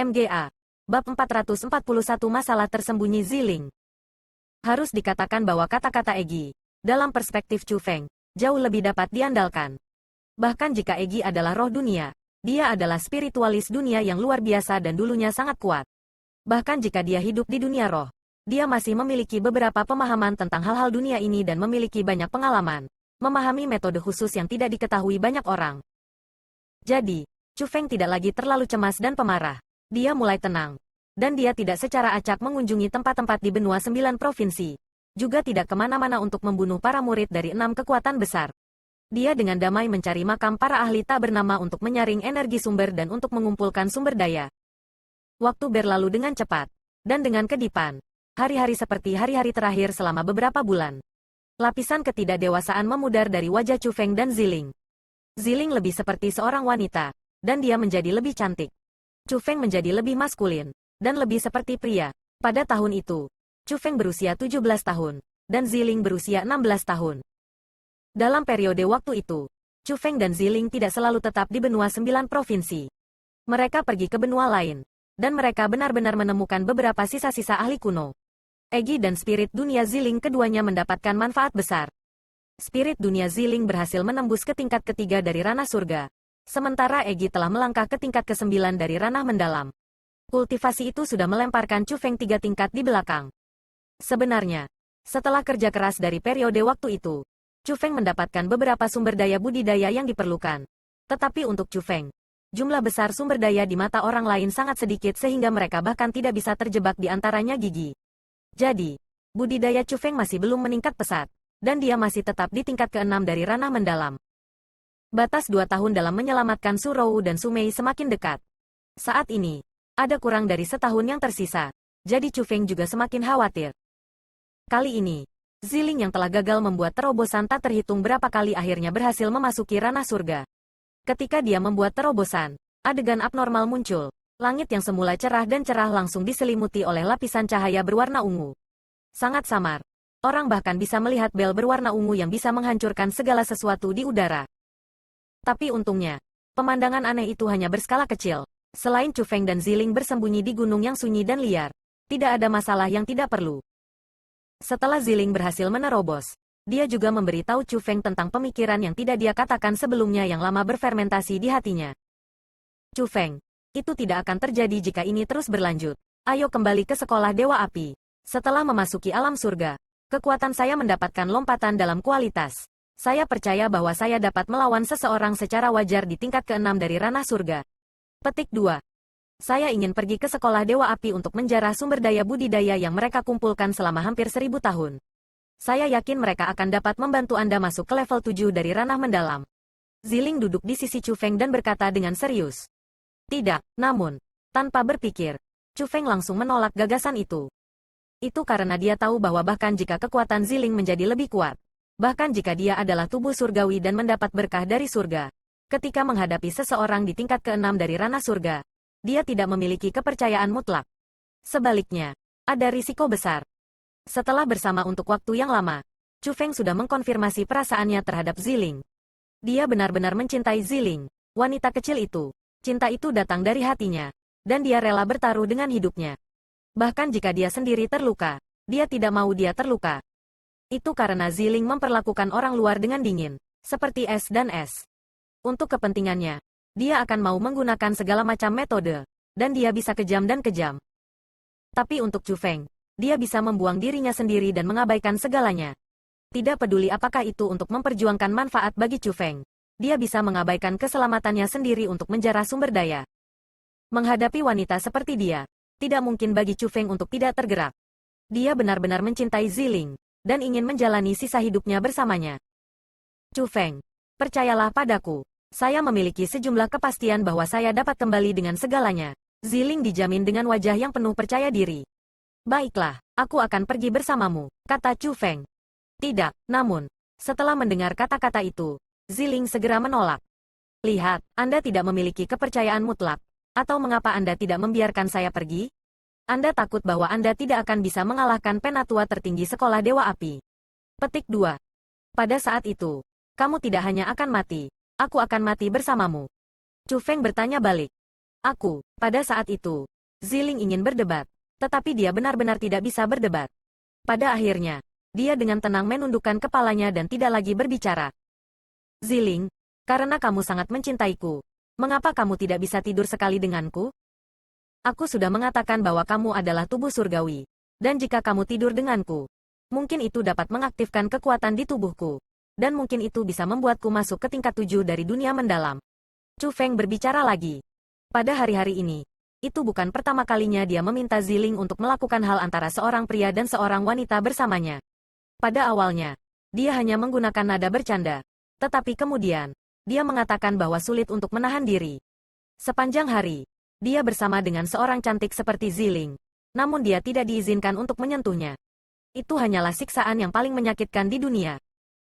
MGA. Bab 441 Masalah Tersembunyi Ziling. Harus dikatakan bahwa kata-kata Egi, dalam perspektif Chu Feng, jauh lebih dapat diandalkan. Bahkan jika Egi adalah roh dunia, dia adalah spiritualis dunia yang luar biasa dan dulunya sangat kuat. Bahkan jika dia hidup di dunia roh, dia masih memiliki beberapa pemahaman tentang hal-hal dunia ini dan memiliki banyak pengalaman, memahami metode khusus yang tidak diketahui banyak orang. Jadi, Chu Feng tidak lagi terlalu cemas dan pemarah. Dia mulai tenang. Dan dia tidak secara acak mengunjungi tempat-tempat di benua 9 provinsi. Juga tidak kemana-mana untuk membunuh para murid dari 6 kekuatan besar. Dia dengan damai mencari makam para ahli tak bernama untuk menyaring energi sumber dan untuk mengumpulkan sumber daya. Waktu berlalu dengan cepat. Dan dengan kedipan. Hari-hari seperti hari-hari terakhir selama beberapa bulan. Lapisan ketidakdewasaan memudar dari wajah Chu Feng dan Ziling. Ziling lebih seperti seorang wanita. Dan dia menjadi lebih cantik. Chu Feng menjadi lebih maskulin, dan lebih seperti pria. Pada tahun itu, Chu Feng berusia 17 tahun, dan Ziling berusia 16 tahun. Dalam periode waktu itu, Chu Feng dan Ziling tidak selalu tetap di benua 9 provinsi. Mereka pergi ke benua lain, dan mereka benar-benar menemukan beberapa sisa-sisa ahli kuno. Egi dan spirit dunia Ziling keduanya mendapatkan manfaat besar. Spirit dunia Ziling berhasil menembus ke tingkat ketiga dari ranah surga. Sementara Egi telah melangkah ke tingkat ke-9 dari ranah mendalam. Kultivasi itu sudah melemparkan Chu Feng 3 tingkat di belakang. Sebenarnya, setelah kerja keras dari periode waktu itu, Chu Feng mendapatkan beberapa sumber daya budidaya yang diperlukan. Tetapi untuk Chu Feng, jumlah besar sumber daya di mata orang lain sangat sedikit sehingga mereka bahkan tidak bisa terjebak di antaranya gigi. Jadi, budidaya Chu Feng masih belum meningkat pesat, dan dia masih tetap di tingkat ke-6 dari ranah mendalam. Batas 2 tahun dalam menyelamatkan Su Rou dan Su Mei semakin dekat. Saat ini, ada kurang dari setahun yang tersisa. Jadi Chu Feng juga semakin khawatir. Kali ini, Ziling yang telah gagal membuat terobosan tak terhitung berapa kali akhirnya berhasil memasuki ranah surga. Ketika dia membuat terobosan, adegan abnormal muncul. Langit yang semula cerah dan cerah langsung diselimuti oleh lapisan cahaya berwarna ungu. Sangat samar. Orang bahkan bisa melihat bel berwarna ungu yang bisa menghancurkan segala sesuatu di udara. Tapi untungnya, pemandangan aneh itu hanya berskala kecil. Selain Chu Feng dan Ziling bersembunyi di gunung yang sunyi dan liar, tidak ada masalah yang tidak perlu. Setelah Ziling berhasil menerobos, dia juga memberi tahu Chu Feng tentang pemikiran yang tidak dia katakan sebelumnya yang lama berfermentasi di hatinya. Chu Feng, itu tidak akan terjadi jika ini terus berlanjut. Ayo kembali ke sekolah Dewa Api. Setelah memasuki alam surga, kekuatan saya mendapatkan lompatan dalam kualitas. Saya percaya bahwa saya dapat melawan seseorang secara wajar di tingkat ke-6 dari ranah surga. Petik 2. Saya ingin pergi ke sekolah Dewa Api untuk menjarah sumber daya budidaya yang mereka kumpulkan selama hampir 1000 tahun. Saya yakin mereka akan dapat membantu Anda masuk ke level 7 dari ranah mendalam. Ziling duduk di sisi Chu Feng dan berkata dengan serius. Tidak, namun, tanpa berpikir, Chu Feng langsung menolak gagasan itu. Itu karena dia tahu bahwa bahkan jika kekuatan Ziling menjadi lebih kuat, bahkan jika dia adalah tubuh surgawi dan mendapat berkah dari surga, ketika menghadapi seseorang di tingkat ke-6 dari ranah surga, dia tidak memiliki kepercayaan mutlak. Sebaliknya, ada risiko besar. Setelah bersama untuk waktu yang lama, Chu Feng sudah mengkonfirmasi perasaannya terhadap Ziling. Dia benar-benar mencintai Ziling, wanita kecil itu. Cinta itu datang dari hatinya, dan dia rela bertaruh dengan hidupnya. Bahkan jika dia sendiri terluka, dia tidak mau dia terluka. Itu karena Ziling memperlakukan orang luar dengan dingin, seperti es dan es. Untuk kepentingannya, dia akan mau menggunakan segala macam metode, dan dia bisa kejam dan kejam. Tapi untuk Chu Feng, dia bisa membuang dirinya sendiri dan mengabaikan segalanya. Tidak peduli apakah itu untuk memperjuangkan manfaat bagi Chu Feng, dia bisa mengabaikan keselamatannya sendiri untuk menjarah sumber daya. Menghadapi wanita seperti dia, tidak mungkin bagi Chu Feng untuk tidak tergerak. Dia benar-benar mencintai Ziling, dan ingin menjalani sisa hidupnya bersamanya. Chu Feng, percayalah padaku. Saya memiliki sejumlah kepastian bahwa saya dapat kembali dengan segalanya. Ziling dijamin dengan wajah yang penuh percaya diri. Baiklah, aku akan pergi bersamamu, kata Chu Feng. Tidak, namun, setelah mendengar kata-kata itu, Ziling segera menolak. Lihat, Anda tidak memiliki kepercayaan mutlak. Atau mengapa Anda tidak membiarkan saya pergi? Anda takut bahwa Anda tidak akan bisa mengalahkan penatua tertinggi sekolah Dewa Api. Petik 2. Pada saat itu, kamu tidak hanya akan mati, aku akan mati bersamamu. Chu Feng bertanya balik. Pada saat itu, Ziling ingin berdebat, tetapi dia benar-benar tidak bisa berdebat. Pada akhirnya, dia dengan tenang menundukkan kepalanya dan tidak lagi berbicara. Ziling, karena kamu sangat mencintaiku, mengapa kamu tidak bisa tidur sekali denganku? Aku sudah mengatakan bahwa kamu adalah tubuh surgawi, dan jika kamu tidur denganku, mungkin itu dapat mengaktifkan kekuatan di tubuhku, dan mungkin itu bisa membuatku masuk ke tingkat 7 dari dunia mendalam. Chu Feng berbicara lagi. Pada hari-hari ini, itu bukan pertama kalinya dia meminta Ziling untuk melakukan hal antara seorang pria dan seorang wanita bersamanya. Pada awalnya, dia hanya menggunakan nada bercanda, tetapi kemudian, dia mengatakan bahwa sulit untuk menahan diri. Sepanjang hari, dia bersama dengan seorang cantik seperti Ziling, namun dia tidak diizinkan untuk menyentuhnya. Itu hanyalah siksaan yang paling menyakitkan di dunia.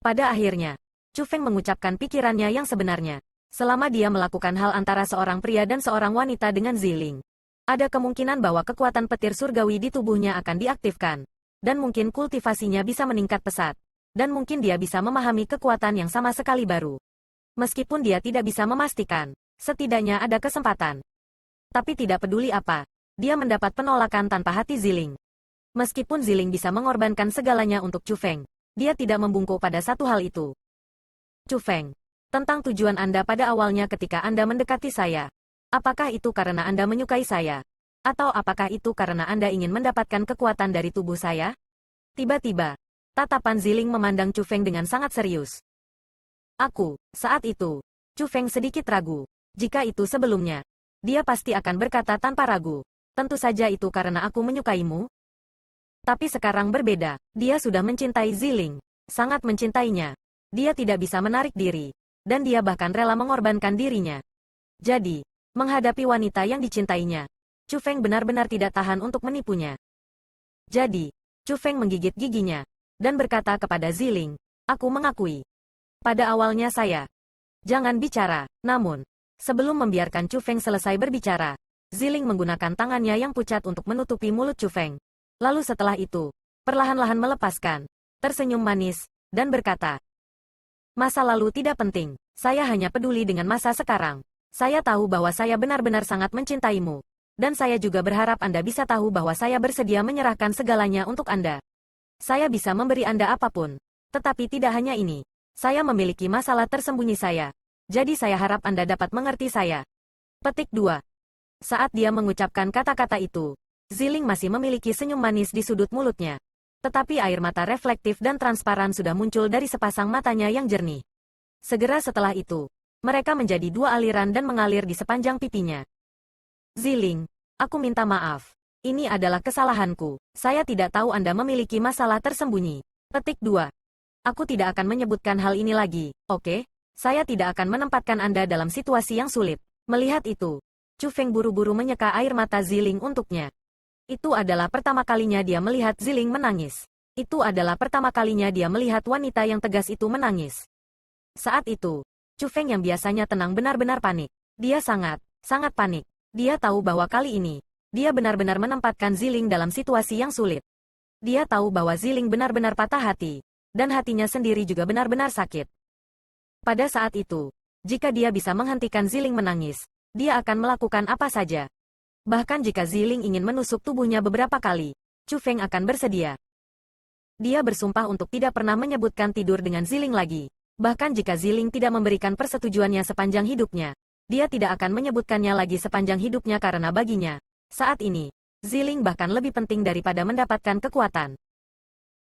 Pada akhirnya, Chu Feng mengucapkan pikirannya yang sebenarnya. Selama dia melakukan hal antara seorang pria dan seorang wanita dengan Ziling, ada kemungkinan bahwa kekuatan petir surgawi di tubuhnya akan diaktifkan, dan mungkin kultivasinya bisa meningkat pesat, dan mungkin dia bisa memahami kekuatan yang sama sekali baru. Meskipun dia tidak bisa memastikan, setidaknya ada kesempatan. Tapi tidak peduli apa, dia mendapat penolakan tanpa hati Ziling. Meskipun Ziling bisa mengorbankan segalanya untuk Chu Feng, dia tidak membungkuk pada satu hal itu. Chu Feng, tentang tujuan Anda pada awalnya ketika Anda mendekati saya. Apakah itu karena Anda menyukai saya? Atau apakah itu karena Anda ingin mendapatkan kekuatan dari tubuh saya? Tiba-tiba, tatapan Ziling memandang Chu Feng dengan sangat serius. Saat itu, Chu Feng sedikit ragu. Jika itu sebelumnya, dia pasti akan berkata tanpa ragu. Tentu saja itu karena aku menyukaimu. Tapi sekarang berbeda, dia sudah mencintai Ziling. Sangat mencintainya. Dia tidak bisa menarik diri. Dan dia bahkan rela mengorbankan dirinya. Jadi, menghadapi wanita yang dicintainya, Chu Feng benar-benar tidak tahan untuk menipunya. Jadi, Chu Feng menggigit giginya, dan berkata kepada Ziling, aku mengakui. Pada awalnya saya. Jangan bicara, namun, sebelum membiarkan Chu Feng selesai berbicara, Ziling menggunakan tangannya yang pucat untuk menutupi mulut Chu Feng. Lalu setelah itu, perlahan-lahan melepaskan, tersenyum manis, dan berkata, masa lalu tidak penting, saya hanya peduli dengan masa sekarang. Saya tahu bahwa saya benar-benar sangat mencintaimu. Dan saya juga berharap Anda bisa tahu bahwa saya bersedia menyerahkan segalanya untuk Anda. Saya bisa memberi Anda apapun. Tetapi tidak hanya ini. Saya memiliki masalah tersembunyi saya. Jadi saya harap Anda dapat mengerti saya. Petik 2. Saat dia mengucapkan kata-kata itu, Ziling masih memiliki senyum manis di sudut mulutnya. Tetapi air mata reflektif dan transparan sudah muncul dari sepasang matanya yang jernih. Segera setelah itu, mereka menjadi dua aliran dan mengalir di sepanjang pipinya. Ziling, aku minta maaf. Ini adalah kesalahanku. Saya tidak tahu Anda memiliki masalah tersembunyi. Petik 2. Aku tidak akan menyebutkan hal ini lagi, oke? Saya tidak akan menempatkan Anda dalam situasi yang sulit. Melihat itu, Chu Feng buru-buru menyeka air mata Ziling untuknya. Itu adalah pertama kalinya dia melihat Ziling menangis. Itu adalah pertama kalinya dia melihat wanita yang tegas itu menangis. Saat itu, Chu Feng yang biasanya tenang benar-benar panik. Dia sangat panik. Dia tahu bahwa kali ini, dia benar-benar menempatkan Ziling dalam situasi yang sulit. Dia tahu bahwa Ziling benar-benar patah hati, dan hatinya sendiri juga benar-benar sakit. Pada saat itu, jika dia bisa menghentikan Ziling menangis, dia akan melakukan apa saja. Bahkan jika Ziling ingin menusuk tubuhnya beberapa kali, Chu Feng akan bersedia. Dia bersumpah untuk tidak pernah menyebutkan tidur dengan Ziling lagi. Bahkan jika Ziling tidak memberikan persetujuannya sepanjang hidupnya, dia tidak akan menyebutkannya lagi sepanjang hidupnya karena baginya, saat ini, Ziling bahkan lebih penting daripada mendapatkan kekuatan.